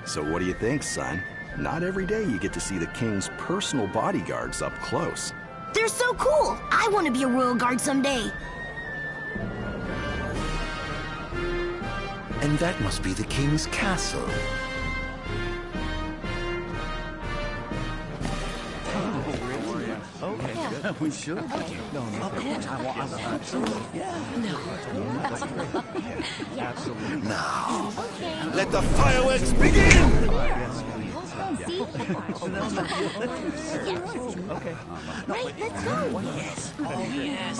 So what do you think, son? Not every day you get to see the king's personal bodyguards up close. They're so cool! I want to be a royal guard someday. And that must be the king's castle. Okay, yeah. We should. Okay. No, of course. Absolutely. Yeah. No. Absolutely. Now, let the fireworks begin! Okay. Right, let's go. Yes. Oh, yes.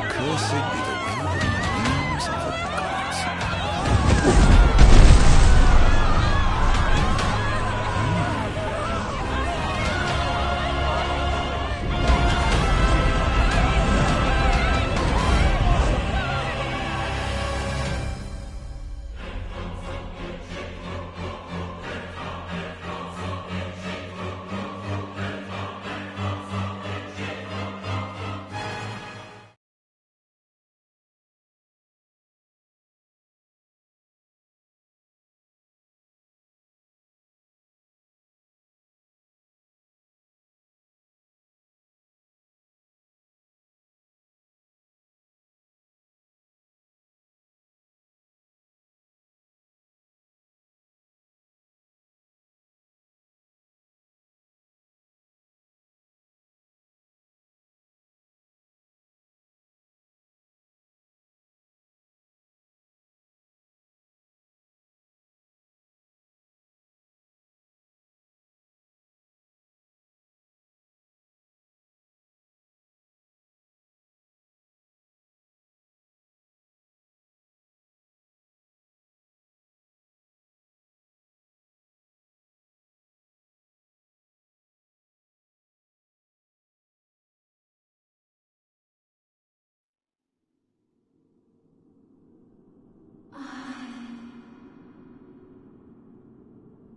Cursed be the wind and wings of the gods.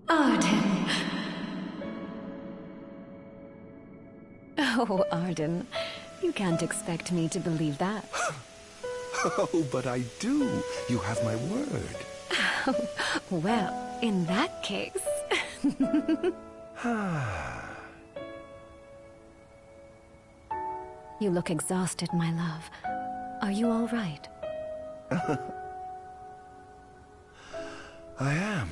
Ardyn. Oh, Ardyn. You can't expect me to believe that. Oh, but I do. You have my word. Well, in that case... You look exhausted, my love. Are you all right? I am.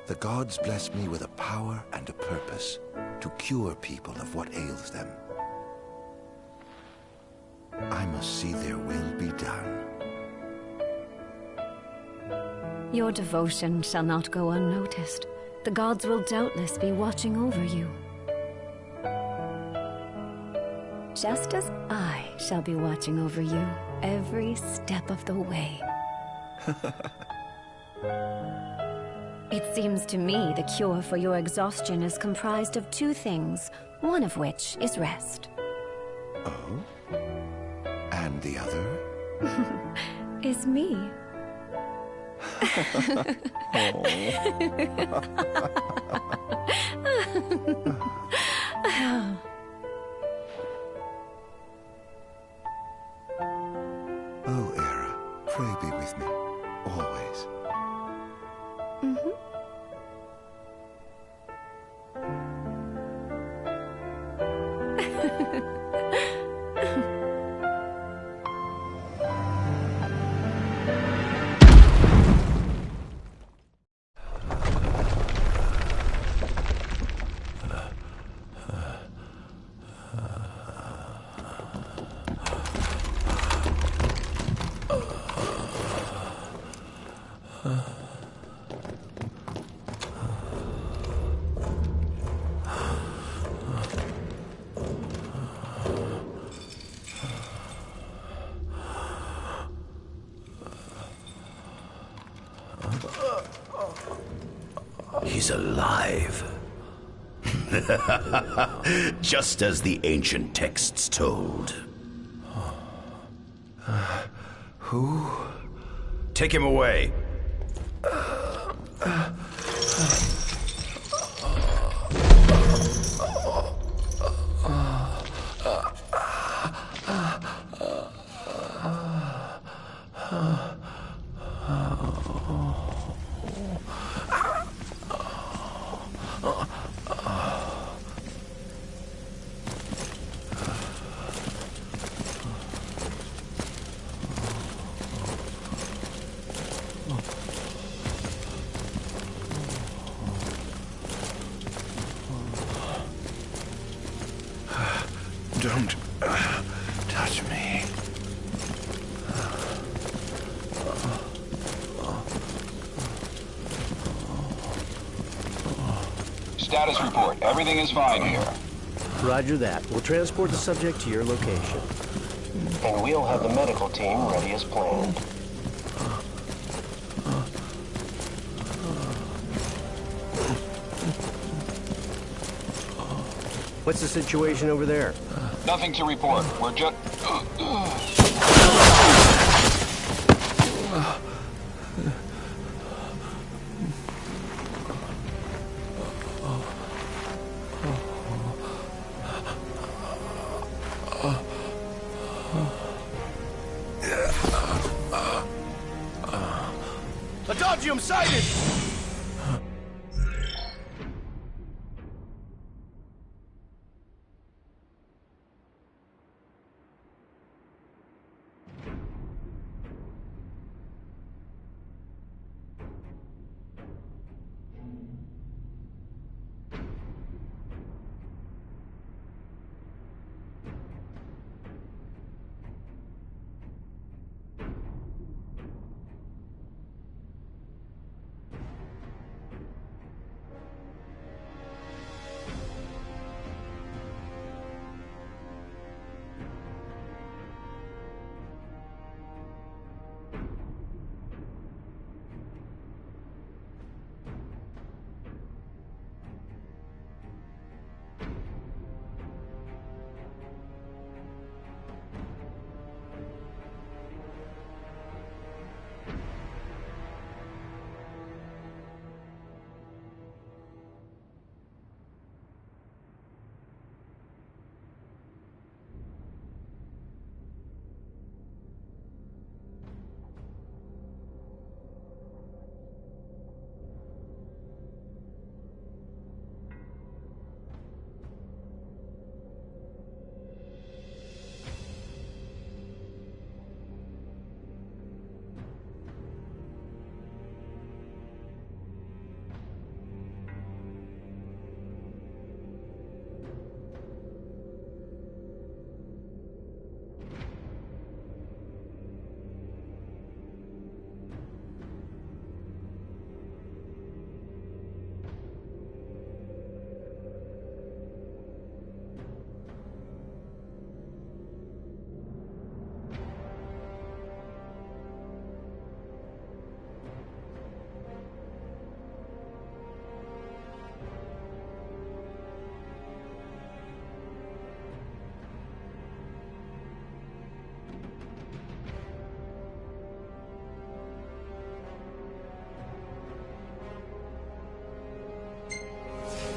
The gods bless me with a power and a purpose to cure people of what ails them. I must see their will be done. Your devotion shall not go unnoticed. The gods will doubtless be watching over you. Just as I shall be watching over you every step of the way. It seems to me the cure for your exhaustion is comprised of two things, one of which is rest. Oh? And the other? Is me. Oh, Era, pray be with me, always. He's alive. Just as the ancient texts told. Who? Take him away. Don't touch me. Status report. Everything is fine here. Roger that. We'll transport the subject to your location. And we'll have the medical team ready as planned. What's the situation over there? Nothing to report. We're just... Adagium sighted!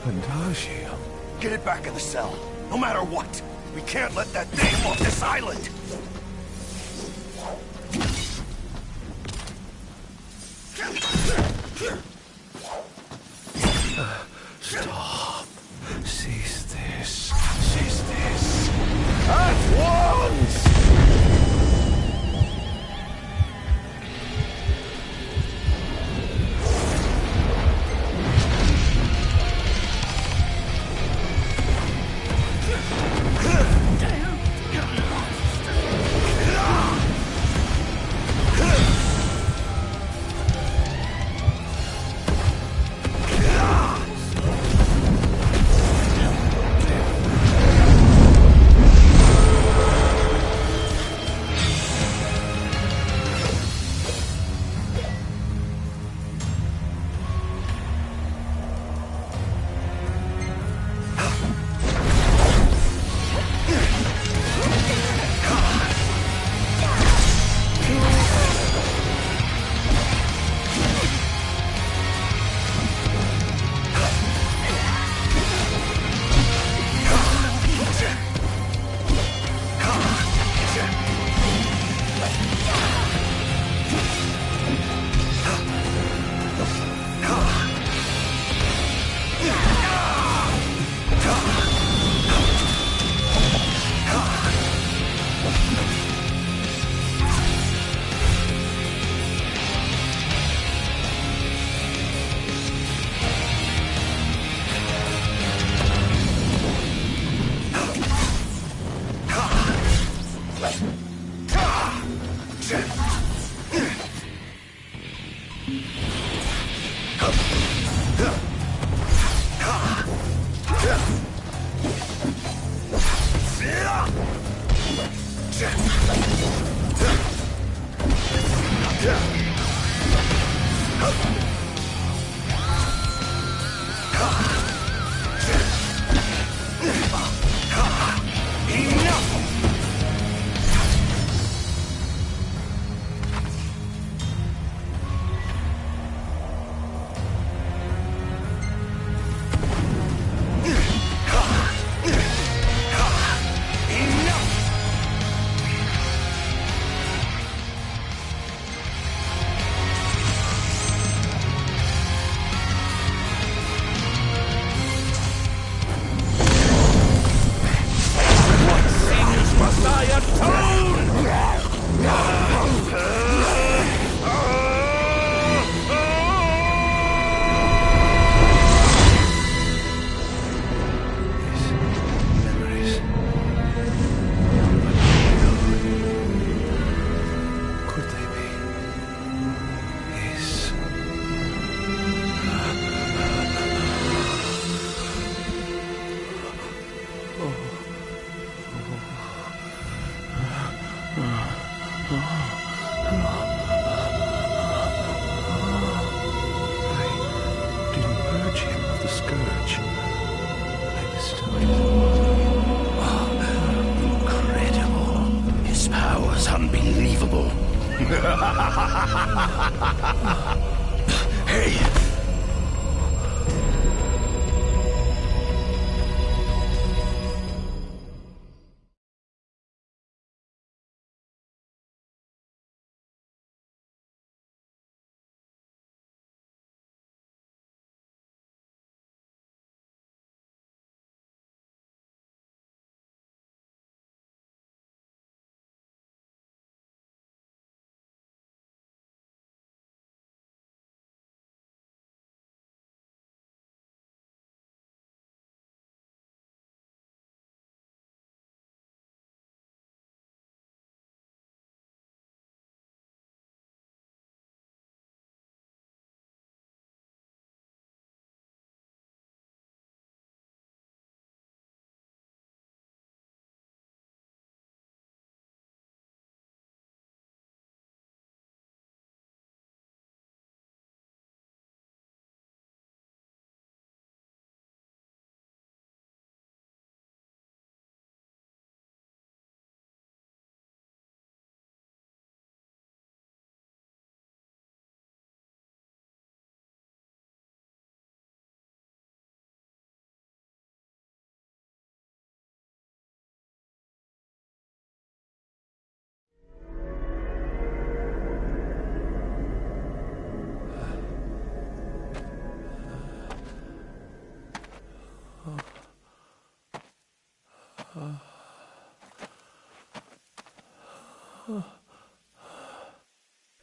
Adagium. Get it back in the cell, no matter what. We can't let that thing off this island. Stop. Cease this. Cease this. At once! Hey!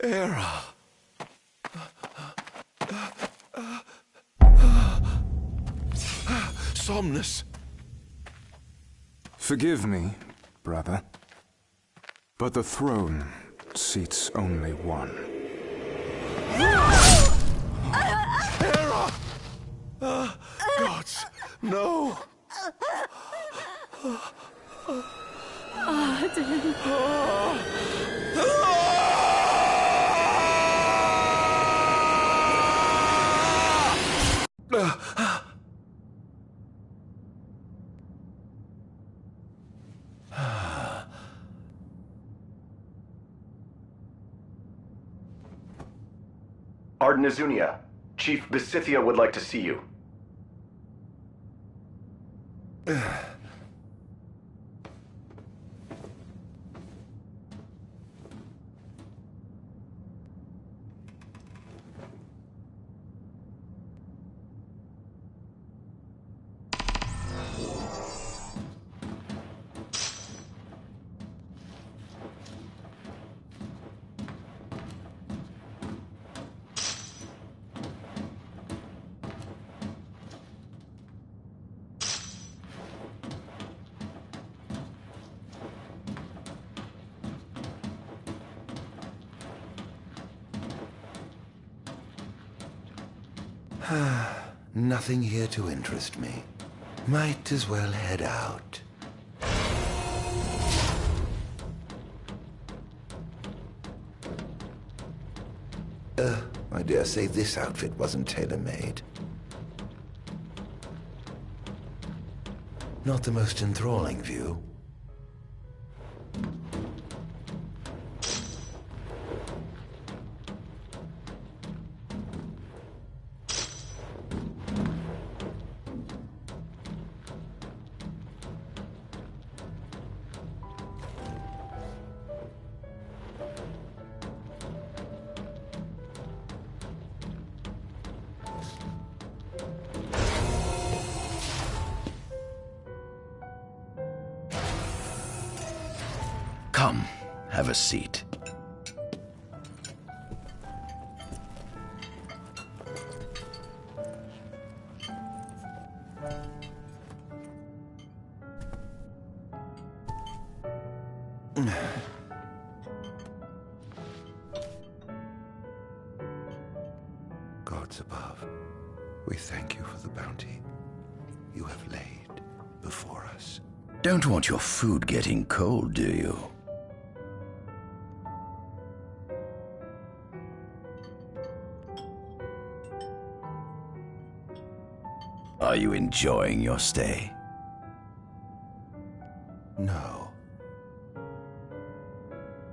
Era. Somnus. Forgive me, brother, but the throne seats only one. Era! Gods, no! Ardyn. Ardyn Azunia, Chief Besithia would like to see you. Nothing here to interest me. Might as well head out. I dare say this outfit wasn't tailor-made. Not the most enthralling view. Come, have a seat. Gods above, we thank you for the bounty you have laid before us. Don't want your food getting cold, do you? Are you enjoying your stay? No.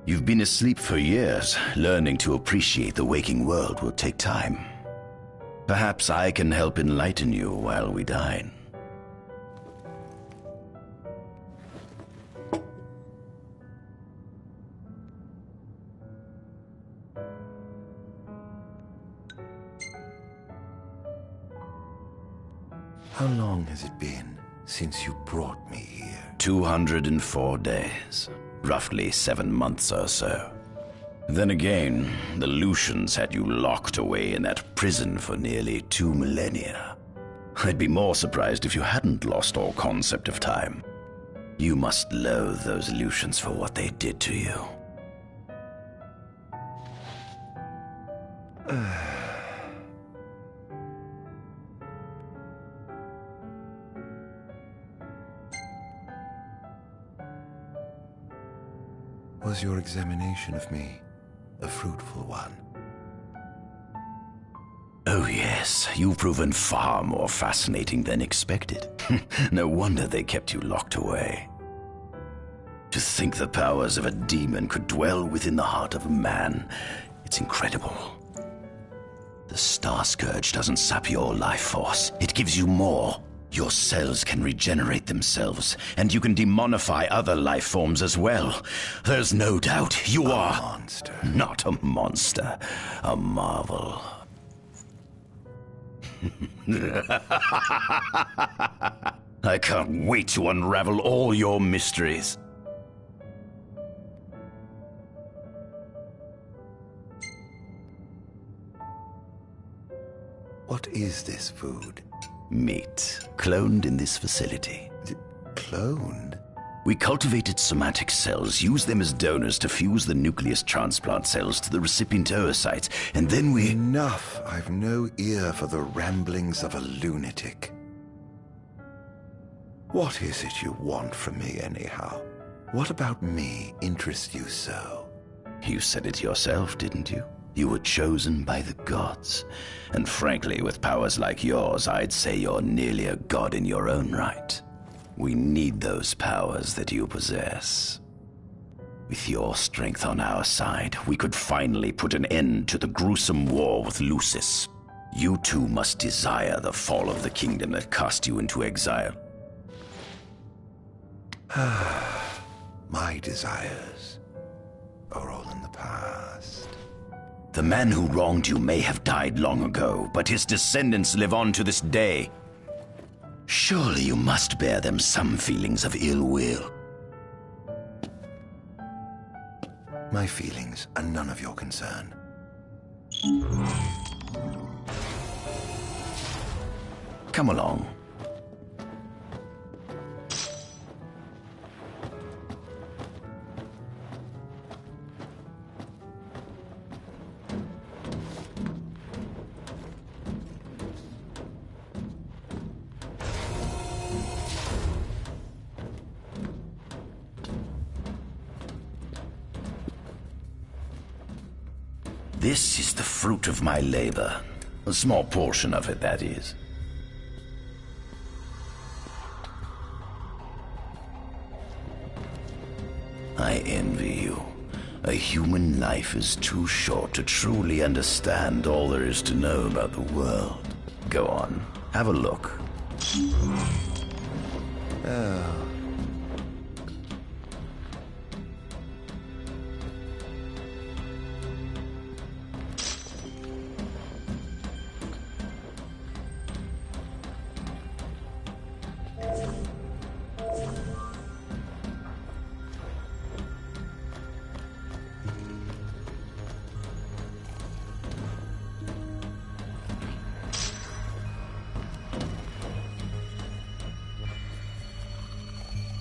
You've been asleep for years. Learning to appreciate the waking world will take time. Perhaps I can help enlighten you while we dine. How long has it been since you brought me here? 204 days. Roughly 7 months or so. Then again, the Lucians had you locked away in that prison for nearly 2 millennia. I'd be more surprised if you hadn't lost all concept of time. You must loathe those Lucians for what they did to you. Was your examination of me a fruitful one? Oh yes, you've proven far more fascinating than expected. No wonder they kept you locked away. To think the powers of a demon could dwell within the heart of a man, it's incredible. The Star Scourge doesn't sap your life force, it gives you more. Your cells can regenerate themselves, and you can demonify other life forms as well. There's no doubt you are a monster. Not a monster, a marvel. I can't wait to unravel all your mysteries. What is this food? Meat, cloned in this facility. Cloned? We cultivated somatic cells, used them as donors to fuse the nucleus transplant cells to the recipient oocytes, and then we... Enough! I've no ear for the ramblings of a lunatic. What is it you want from me, anyhow? What about me interests you so? You said it yourself, didn't you? You were chosen by the gods. And frankly, with powers like yours, I'd say you're nearly a god in your own right. We need those powers that you possess. With your strength on our side, we could finally put an end to the gruesome war with Lucis. You too must desire the fall of the kingdom that cast you into exile. My desires are all in the past. The man who wronged you may have died long ago, but his descendants live on to this day. Surely you must bear them some feelings of ill will. My feelings are none of your concern. Come along. This is the fruit of my labor. A small portion of it, that is. I envy you. A human life is too short to truly understand all there is to know about the world. Go on, have a look. Oh.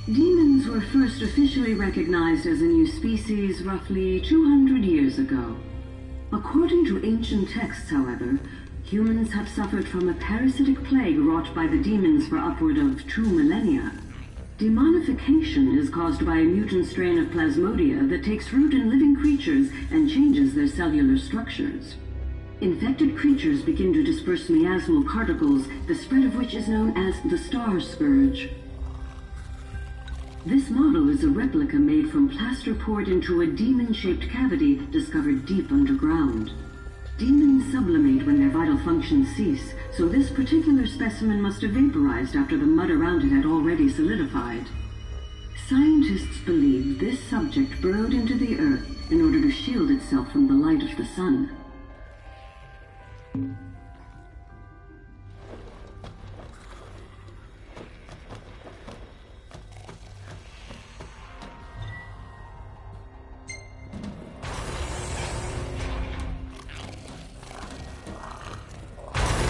Demons were first officially recognized as a new species roughly 200 years ago. According to ancient texts, however, humans have suffered from a parasitic plague wrought by the demons for upward of 2 millennia. Demonification is caused by a mutant strain of plasmodia that takes root in living creatures and changes their cellular structures. Infected creatures begin to disperse miasmal particles, the spread of which is known as the Star Scourge. This model is a replica made from plaster poured into a demon-shaped cavity discovered deep underground. Demons sublimate when their vital functions cease, so this particular specimen must have vaporized after the mud around it had already solidified. Scientists believe this subject burrowed into the earth in order to shield itself from the light of the sun.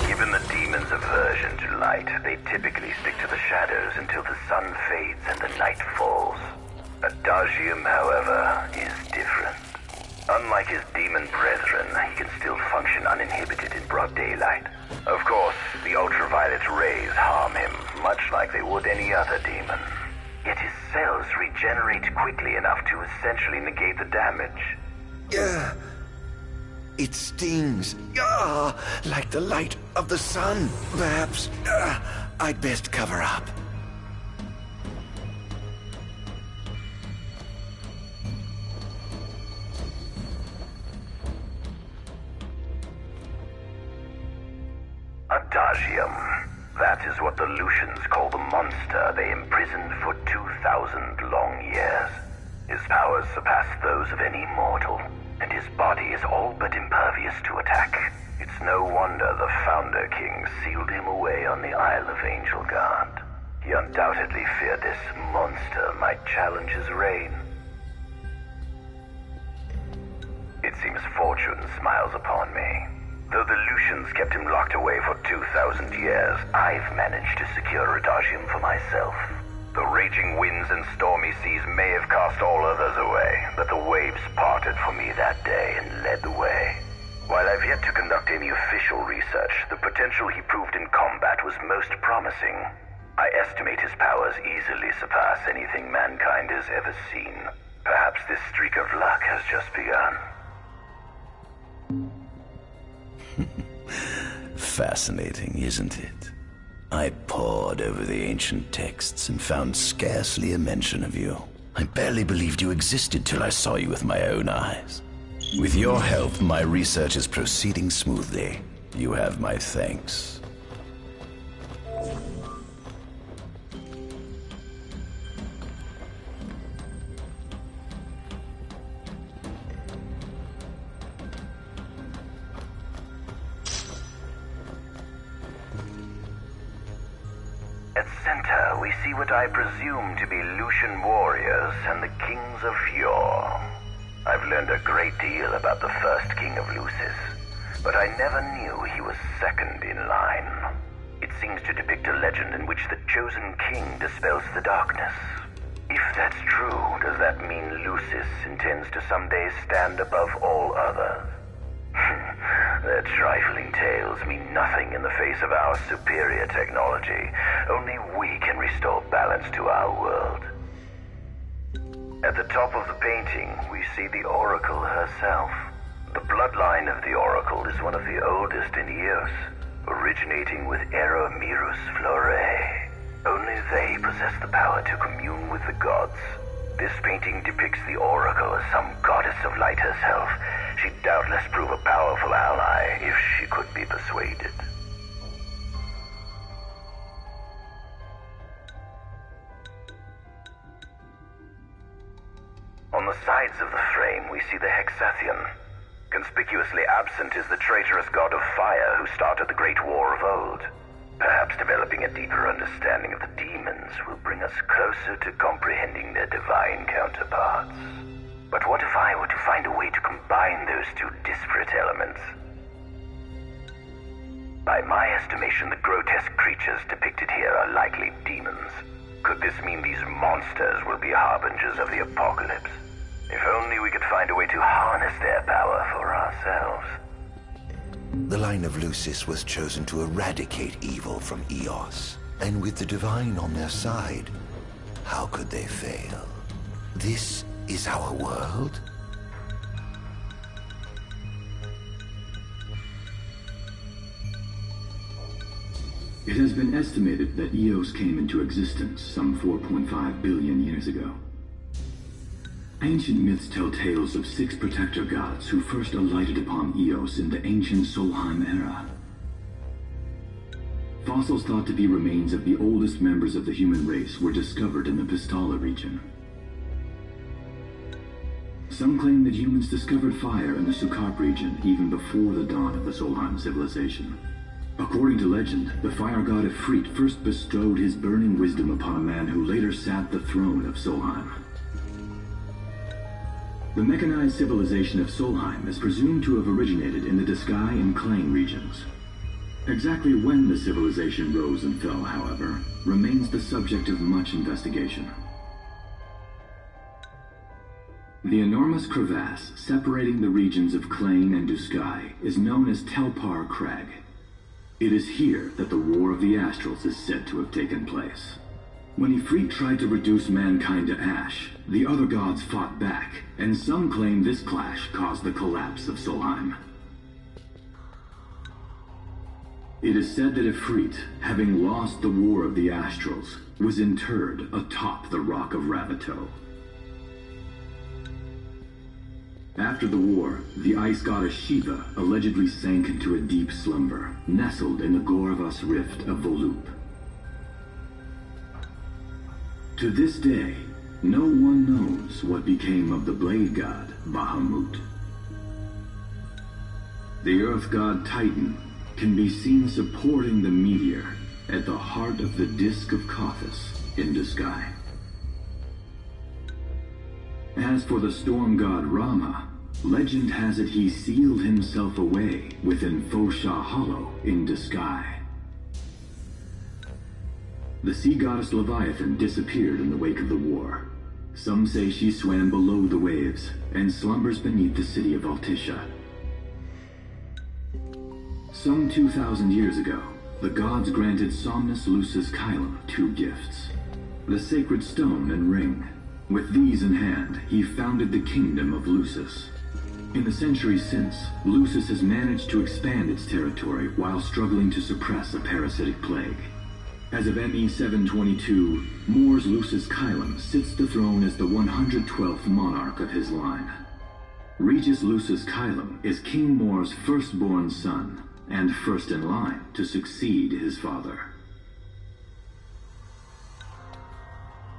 Given the demon's aversion to light, they typically stick to the shadows until the sun fades and the night falls. Adagium, however, is different. Unlike his demon brethren, he can still function uninhibited in broad daylight. Of course, the ultraviolet rays harm him, much like they would any other demon. Yet his cells regenerate quickly enough to essentially negate the damage. It stings. Like the light of the sun. Perhaps I'd best cover up. Adagium. That is what the Lucians call the monster they imprisoned for 2,000 long years. His powers surpass those of any mortal, and his body is all but impervious to attack. It's no wonder the Founder King sealed him away on the Isle of Angel Guard. He undoubtedly feared this monster might challenge his reign. It seems fortune smiles upon me. Though the Lucians kept him locked away for 2,000 years, I've managed to secure Adagium for myself. The raging winds and stormy seas may have cast all others away, but the waves parted for me that day and led the way. While I've yet to conduct any official research, the potential he proved in combat was most promising. I estimate his powers easily surpass anything mankind has ever seen. Perhaps this streak of luck has just begun. Fascinating, isn't it? I pored over the ancient texts and found scarcely a mention of you. I barely believed you existed till I saw you with my own eyes. With your help, my research is proceeding smoothly. You have my thanks. At center, we see what I presume to be Lucian warriors and the kings of yore. I've learned a great deal about the first king of Lucis, but I never knew he was second in line. It seems to depict a legend in which the chosen king dispels the darkness. If that's true, does that mean Lucis intends to someday stand above all others? Their trifling tales mean nothing in the face of our superior technology. Only we can restore balance to our world. At the top of the painting, we see the Oracle herself. The bloodline of the Oracle is one of the oldest in Eos, originating with Eromirus Flore. Only they possess the power to commune with the gods. This painting depicts the Oracle as some goddess of light herself. She'd doubtless prove a powerful ally if she could be persuaded. On the sides of the frame, we see the Hexathian. Conspicuously absent is the traitorous god of fire who started the Great War of old. Perhaps developing a deeper understanding of the demons will bring us closer to comprehending their divine counterparts. But what if I were to find a way to combine those two disparate elements? By my estimation, the grotesque creatures depicted here are likely demons. Could this mean these monsters will be harbingers of the apocalypse? If only we could find a way to harness their power for ourselves. The line of Lucis was chosen to eradicate evil from Eos. And with the divine on their side, how could they fail? This is our world? It has been estimated that Eos came into existence some 4.5 billion years ago. Ancient myths tell tales of 6 protector gods who first alighted upon Eos in the ancient Solheim era. Fossils thought to be remains of the oldest members of the human race were discovered in the Pistala region. Some claim that humans discovered fire in the Sukarp region even before the dawn of the Solheim civilization. According to legend, the fire god Ifrit first bestowed his burning wisdom upon a man who later sat the throne of Solheim. The mechanized civilization of Solheim is presumed to have originated in the Diskai and Klang regions. Exactly when the civilization rose and fell, however, remains the subject of much investigation. The enormous crevasse separating the regions of Klang and Duskai is known as Telpar Crag. It is here that the War of the Astrals is said to have taken place. When Ifrit tried to reduce mankind to ash, the other gods fought back, and some claim this clash caused the collapse of Solheim. It is said that Ifrit, having lost the War of the Astrals, was interred atop the Rock of Ravito. After the war, the ice goddess Shiva allegedly sank into a deep slumber, nestled in the Goravas Rift of Volup. To this day, no one knows what became of the blade god Bahamut. The earth god Titan can be seen supporting the meteor at the heart of the disk of Kothis in Duskai. As for the storm god Rama, legend has it he sealed himself away within Fosha Hollow in Duskai. The sea goddess Leviathan disappeared in the wake of the war. Some say she swam below the waves and slumbers beneath the city of Altisha. Some 2,000 years ago, the gods granted Somnus Lucis Kylum 2 gifts: the sacred stone and ring. With these in hand, he founded the kingdom of Lucis. In the centuries since, Lucis has managed to expand its territory while struggling to suppress a parasitic plague. As of ME 722, Mor's Lucis Kylum sits the throne as the 112th monarch of his line. Regis Lucis Kylum is King Mor's firstborn son, and first in line to succeed his father.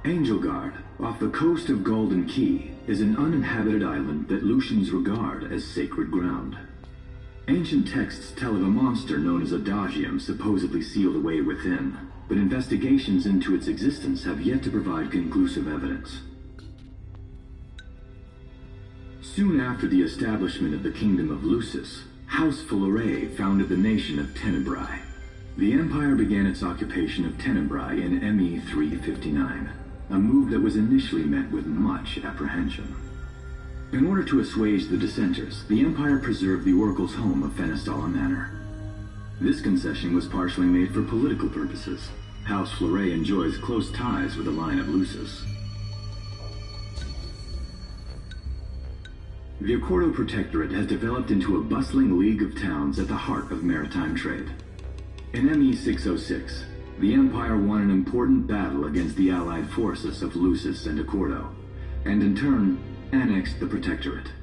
Angelgard, off the coast of Golden Key, is an uninhabited island that Lucians regard as sacred ground. Ancient texts tell of a monster known as Adagium supposedly sealed away within, but investigations into its existence have yet to provide conclusive evidence. Soon after the establishment of the Kingdom of Lucis, House Fulare founded the nation of Tenebrae. The Empire began its occupation of Tenebrae in ME 359. A move that was initially met with much apprehension. In order to assuage the dissenters, the Empire preserved the Oracle's home of Fenestala Manor. This concession was partially made for political purposes. House Fleuret enjoys close ties with the line of Lucis. The Accordo Protectorate has developed into a bustling league of towns at the heart of maritime trade. In ME 606, the Empire won an important battle against the allied forces of Lucis and Accordo, and in turn, annexed the Protectorate.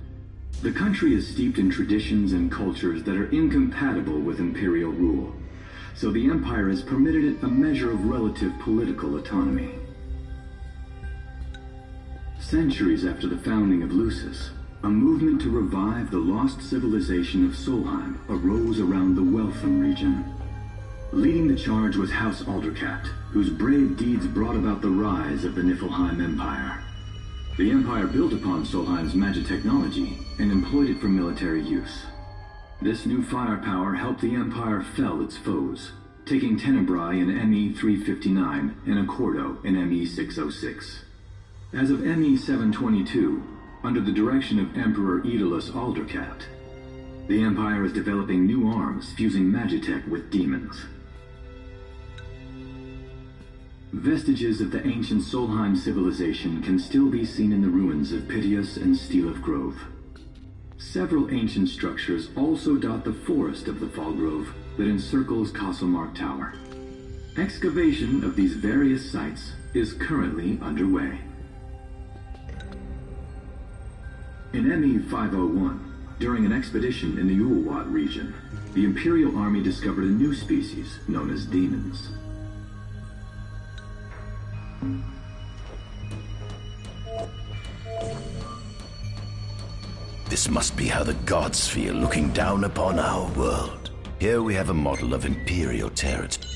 The country is steeped in traditions and cultures that are incompatible with imperial rule, so the Empire has permitted it a measure of relative political autonomy. Centuries after the founding of Lucis, a movement to revive the lost civilization of Solheim arose around the Weltham region. Leading the charge was House Aldercapt, whose brave deeds brought about the rise of the Niflheim Empire. The Empire built upon Solheim's magic technology and employed it for military use. This new firepower helped the Empire fell its foes, taking Tenebrae in ME 359 and Accordo in ME 606. As of ME 722, under the direction of Emperor Aedalus Aldercapt, the Empire is developing new arms fusing magitech with demons. Vestiges of the ancient Solheim civilization can still be seen in the ruins of Piteous and Steelif Grove. Several ancient structures also dot the forest of the Fall Grove that encircles Castlemark Tower. Excavation of these various sites is currently underway. In ME-501, during an expedition in the Ulwat region, the Imperial Army discovered a new species known as demons. This must be how the gods feel looking down upon our world. Here we have a model of Imperial territory.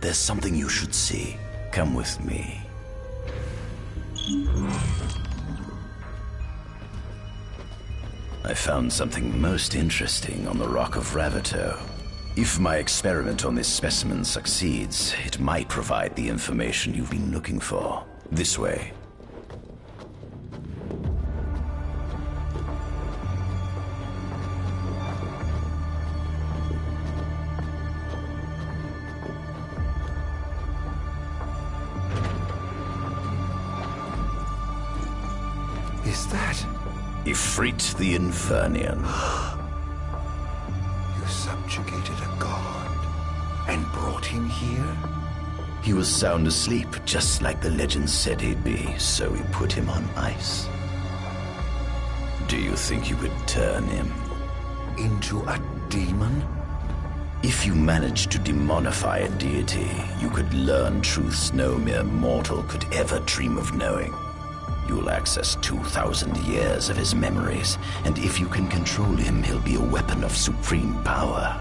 There's something you should see. Come with me. I found something most interesting on the Rock of Ravito. If my experiment on this specimen succeeds, it might provide the information you've been looking for. This way. Is that? Ifrit the Infernian. You subjugated a god and brought him here? He was sound asleep, just like the legend said he'd be, so we put him on ice. Do you think you could turn him into a demon? If you managed to demonify a deity, you could learn truths no mere mortal could ever dream of knowing. You'll access 2,000 years of his memories, and if you can control him, he'll be a weapon of supreme power.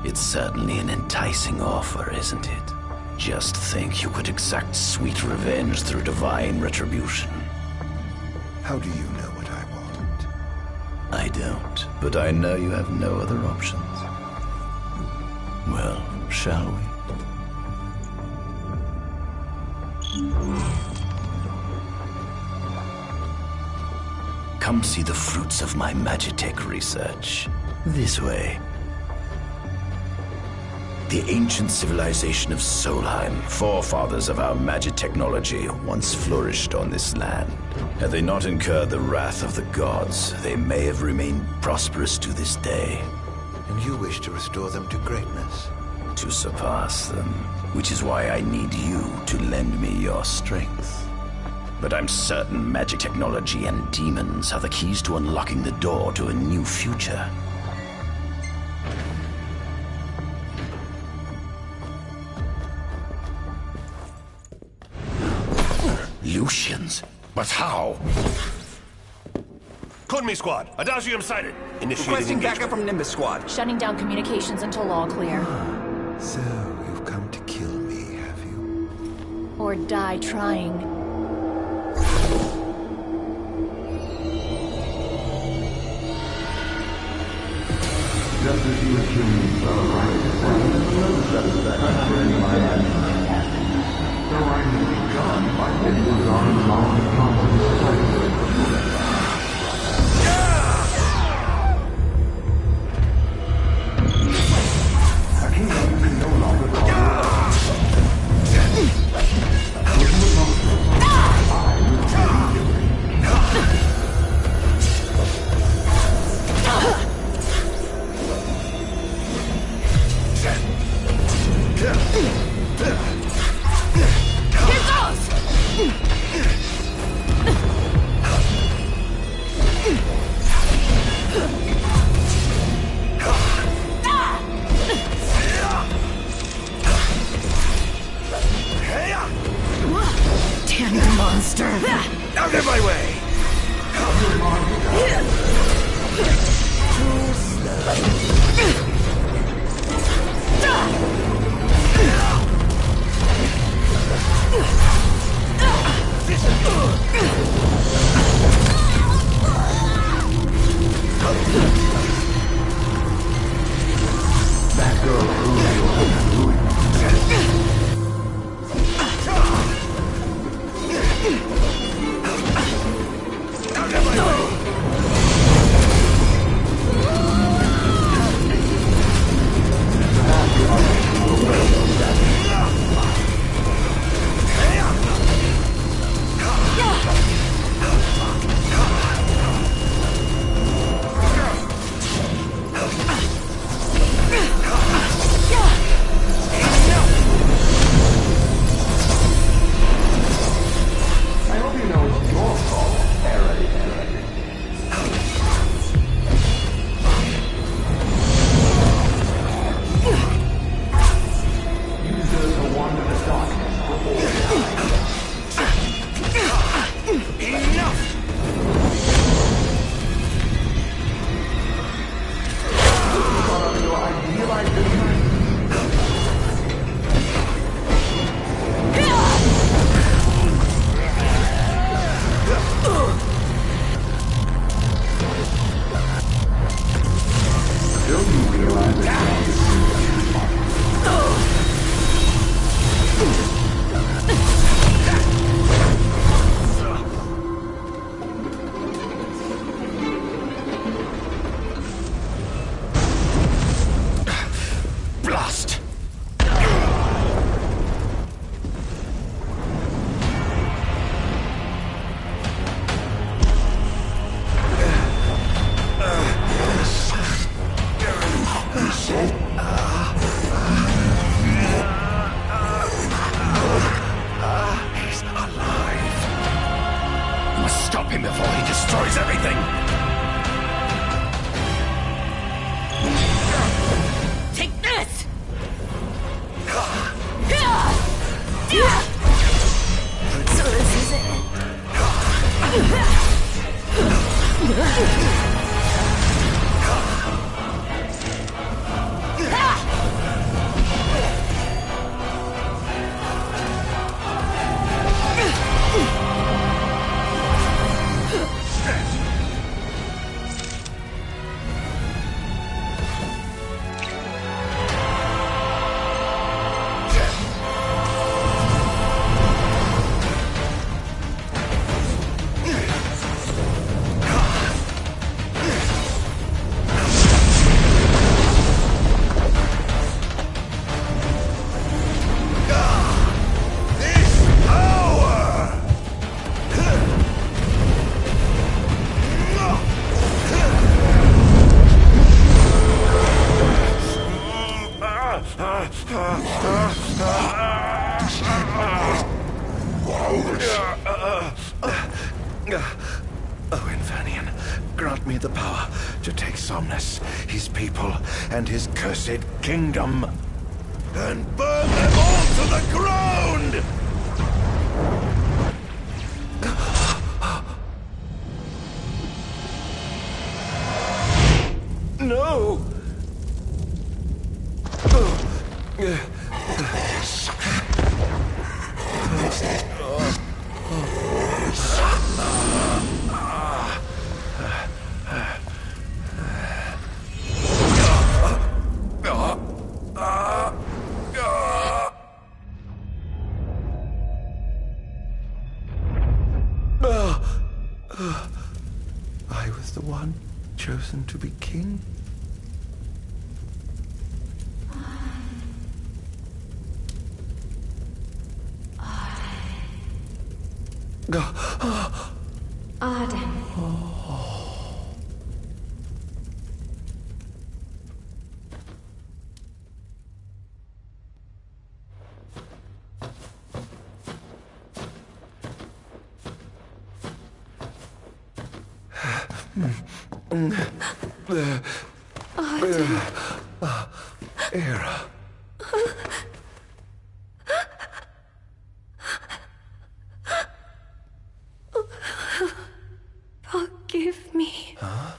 It's certainly an enticing offer, isn't it? Just think you could exact sweet revenge through divine retribution. How do you know what I want? I don't, but I know you have no other options. Well, shall we? Come see the fruits of my Magitech research. This way. The ancient civilization of Solheim, forefathers of our magic technology, once flourished on this land. Had they not incurred the wrath of the gods, they may have remained prosperous to this day. And you wish to restore them to greatness? To surpass them, which is why I need you to lend me your strength. But I'm certain magic technology and demons are the keys to unlocking the door to a new future. Lucians? But how? Kunmi Squad, Adagium sighted. Initiating Requesting engagement. backup from Nimbus Squad. Shutting down communications until all clear. So, you've come to kill me, have you? Or die trying. Just as you assumed the right to send no satisfaction in my actions. So I have begun by getting arms on the company's a kingdom can no longer call Damn you monster! Out of my way! that girl who Oh, Infernian, grant me the power to take Somnus, his people, and his cursed kingdom, and burn them all to the ground! No! I was the one chosen to be king? Ardyn. Era. Forgive me. Huh?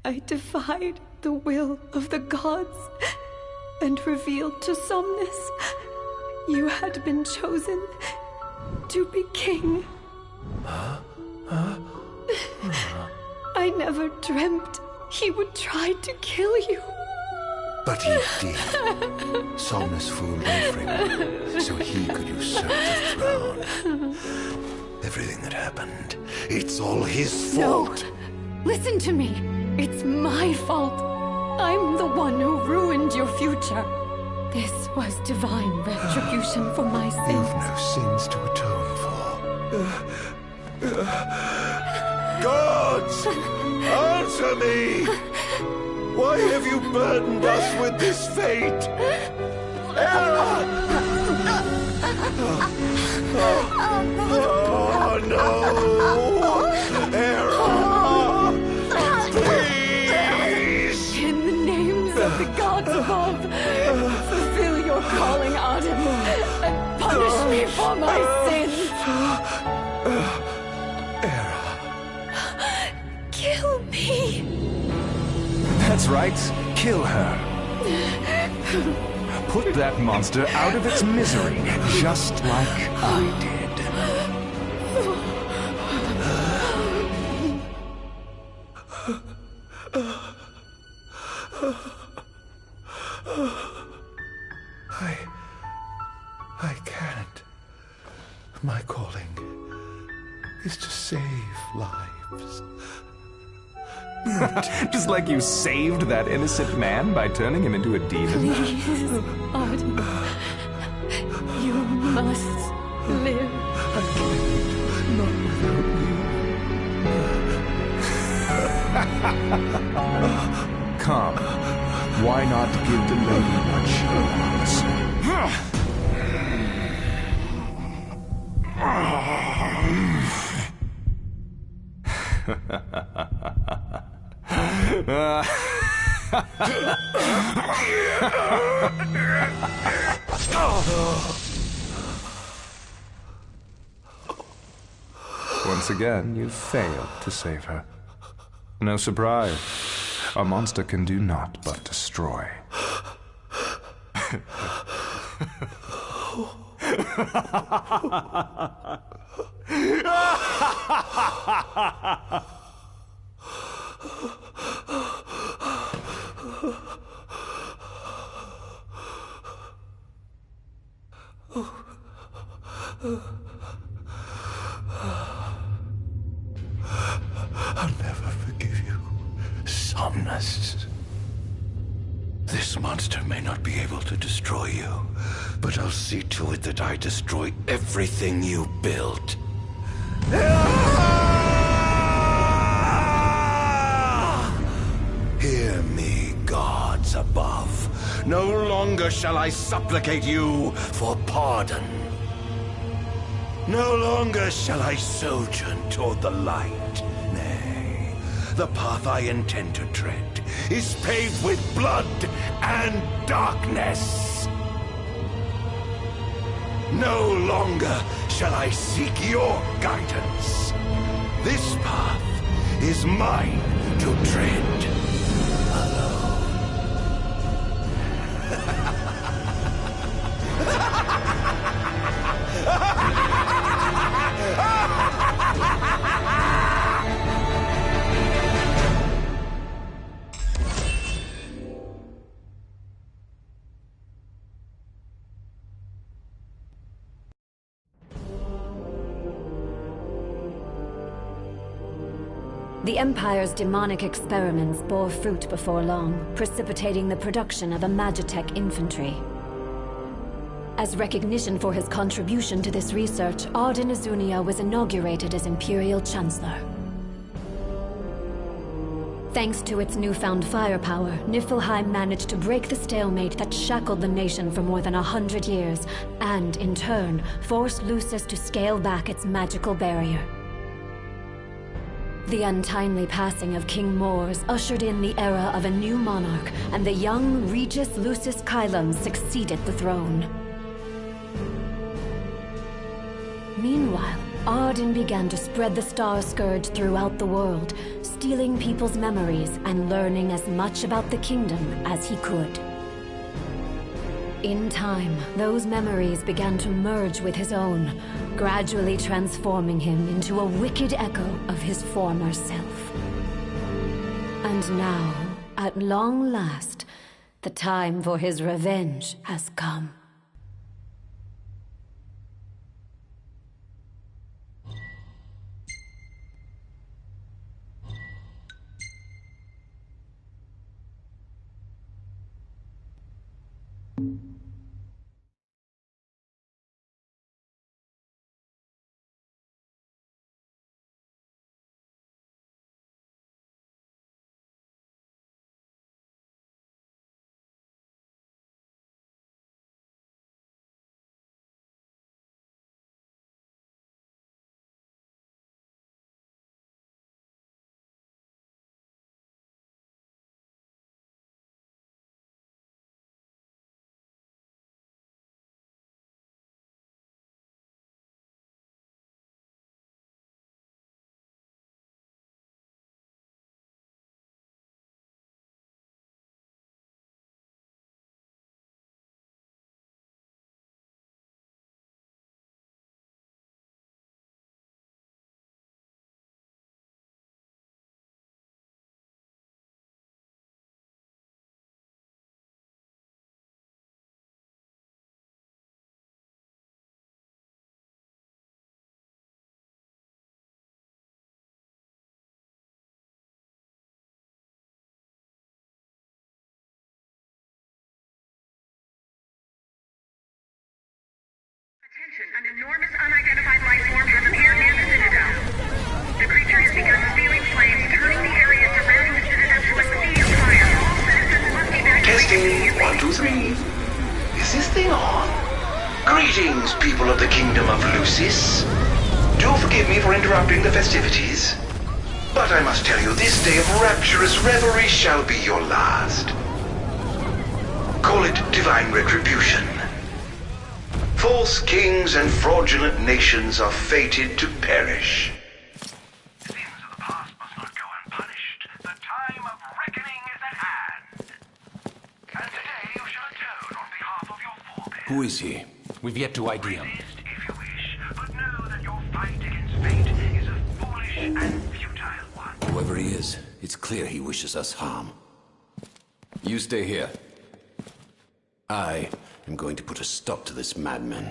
I defied the will of the gods and revealed to Somnus you had been chosen to be king. Huh? I never dreamt he would try to kill you. But he did. Somnus fooled everyone so he could usurp the throne. Everything that happened, it's all his fault. No. Listen to me. It's my fault. I'm the one who ruined your future. This was divine retribution for my sins. You've no sins to atone for. Gods! Answer me! Why have you burdened us with this fate? Era! Oh no! Era! Please! In the names of the gods above, fulfill your calling, Ardyn, and punish me for my sins. Era! Kill me! That's right. Kill her. Put that monster out of its misery, just like I did. I can't. My calling is to save lives. Just like you saved that innocent man by turning him into a demon. Please, Ardyn. You must live. I can't. Not without you. Come. Why not give the lady what she wants? Once again, you failed to save her. No surprise. A monster can do naught but destroy. I'll never forgive you, Somnus. This monster may not be able to destroy you, but I'll see to it that I destroy everything you built. Hear me, gods above. No longer shall I supplicate you for pardon. No longer shall I sojourn toward the light. Nay, the path I intend to tread is paved with blood and darkness. No longer shall I seek your guidance. This path is mine to tread alone. The Empire's demonic experiments bore fruit before long, precipitating the production of a Magitech infantry. As recognition for his contribution to this research, Ardyn Azunia was inaugurated as Imperial Chancellor. Thanks to its newfound firepower, Niflheim managed to break the stalemate that shackled the nation for more than 100 years, and, in turn, forced Lucis to scale back its magical barrier. The untimely passing of King Mors ushered in the era of a new monarch, and the young Regis Lucis Kylum succeeded the throne. Meanwhile, Ardyn began to spread the Star Scourge throughout the world, stealing people's memories and learning as much about the kingdom as he could. In time, those memories began to merge with his own, gradually transforming him into a wicked echo of his former self. And now, at long last, the time for his revenge has come. An enormous unidentified life form has appeared near the Citadel. The creature has begun spewing flames, turning the area surrounding the Citadel to a sea of fire. All citizens must evacuate. Testing, 1, 2, 3. Is this thing on? Greetings, people of the Kingdom of Lucis. Do forgive me for interrupting the festivities, but I must tell you, this day of rapturous revelry shall be your last. Call it divine retribution. False kings and fraudulent nations are fated to perish. Sins of the past must not go unpunished. The time of reckoning is at hand. And today you shall atone on behalf of your forebears. Who is he? We've yet to ID him. Resist if you wish, but know that your fight against fate is a foolish and futile one. Whoever he is, it's clear he wishes us harm. You stay here. I am going to put a stop to this madman.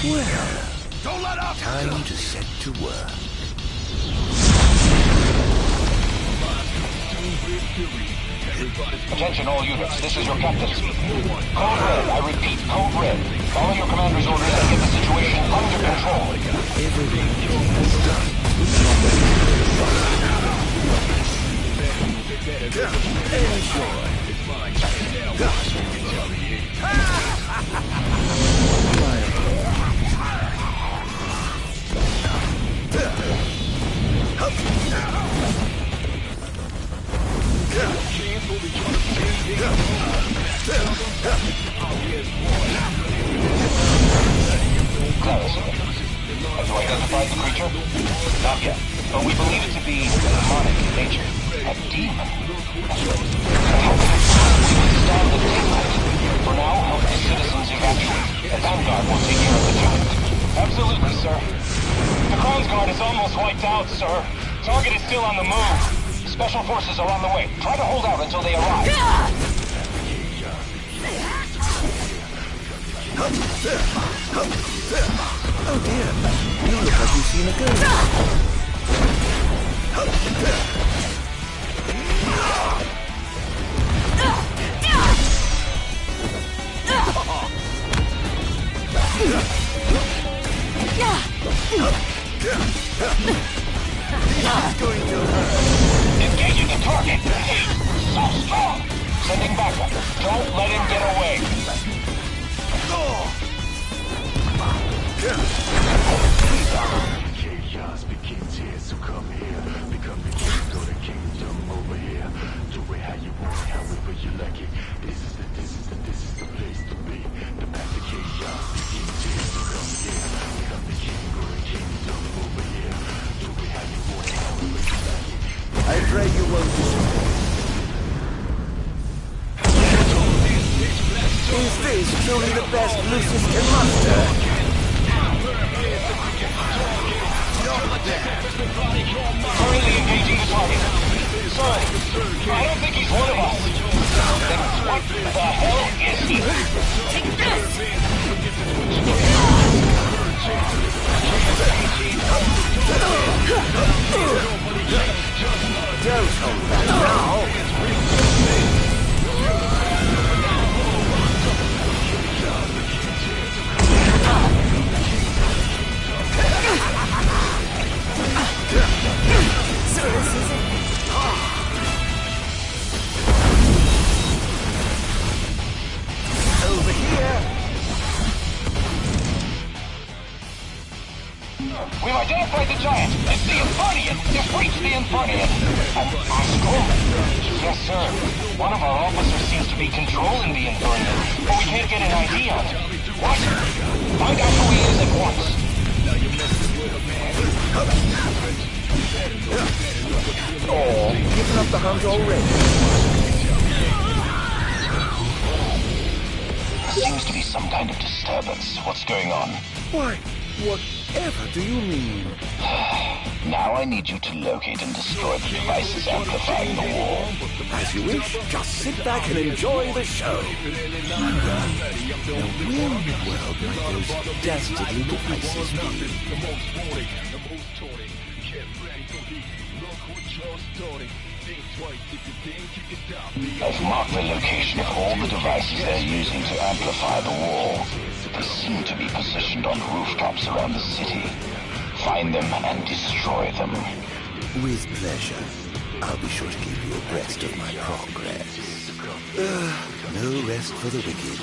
Well, don't let up! Time to set to work. Attention all units, this is your captain. Code Red, I repeat, Code Red. Follow your commander's orders and get the control. Close. Have you identified the creature? Not yet, but we believe it to be demonic in nature. A demon. How can we withstand the daylight? For now, help the citizens evacuate. The Vanguard will take care of the giant. Absolutely, sir. The Crown's Guard is almost wiped out, sir. Target is still on the move. Special forces are on the way. Try to hold out until they arrive. Oh dear, you look like you've seen a ghost. He's going to hurt. Engaging the target. So strong. Sending backup. Don't let him get away. Chaos begins here, so come here. Become the king, go to kingdom over here. Do it how you want, however you like it. This is the place to be. The path of chaos begins here, so come here. Become the king, go to kingdom over here. Do it how you want, however you like it. I pray you won't destroy. Is this truly the best Lucius can muster? Currently engaging the target. Sir, I don't think he's one of us. Then what the hell is he? Take this! Don't hold back now! So this is it. Over here! We've identified the giant. It's the Infernian. It's reached the Infernian. An astral? Yes, sir. One of our officers seems to be controlling the Infernian, but we can't get an ID on him. What? Find out who he is at once. Oh, giving up the hunt already. Seems to be some kind of disturbance. What's going on? Why, whatever do you mean? Now I need you to locate and destroy the devices amplifying the wall. As you wish, just sit back and enjoy the show. Now, where in the world might those dastardly devices be? I've marked the location of all the devices they're using to amplify the wall. They seem to be positioned on rooftops around the city. Find them and destroy them. With pleasure. I'll be sure to keep you abreast of my progress. No rest for the wicked.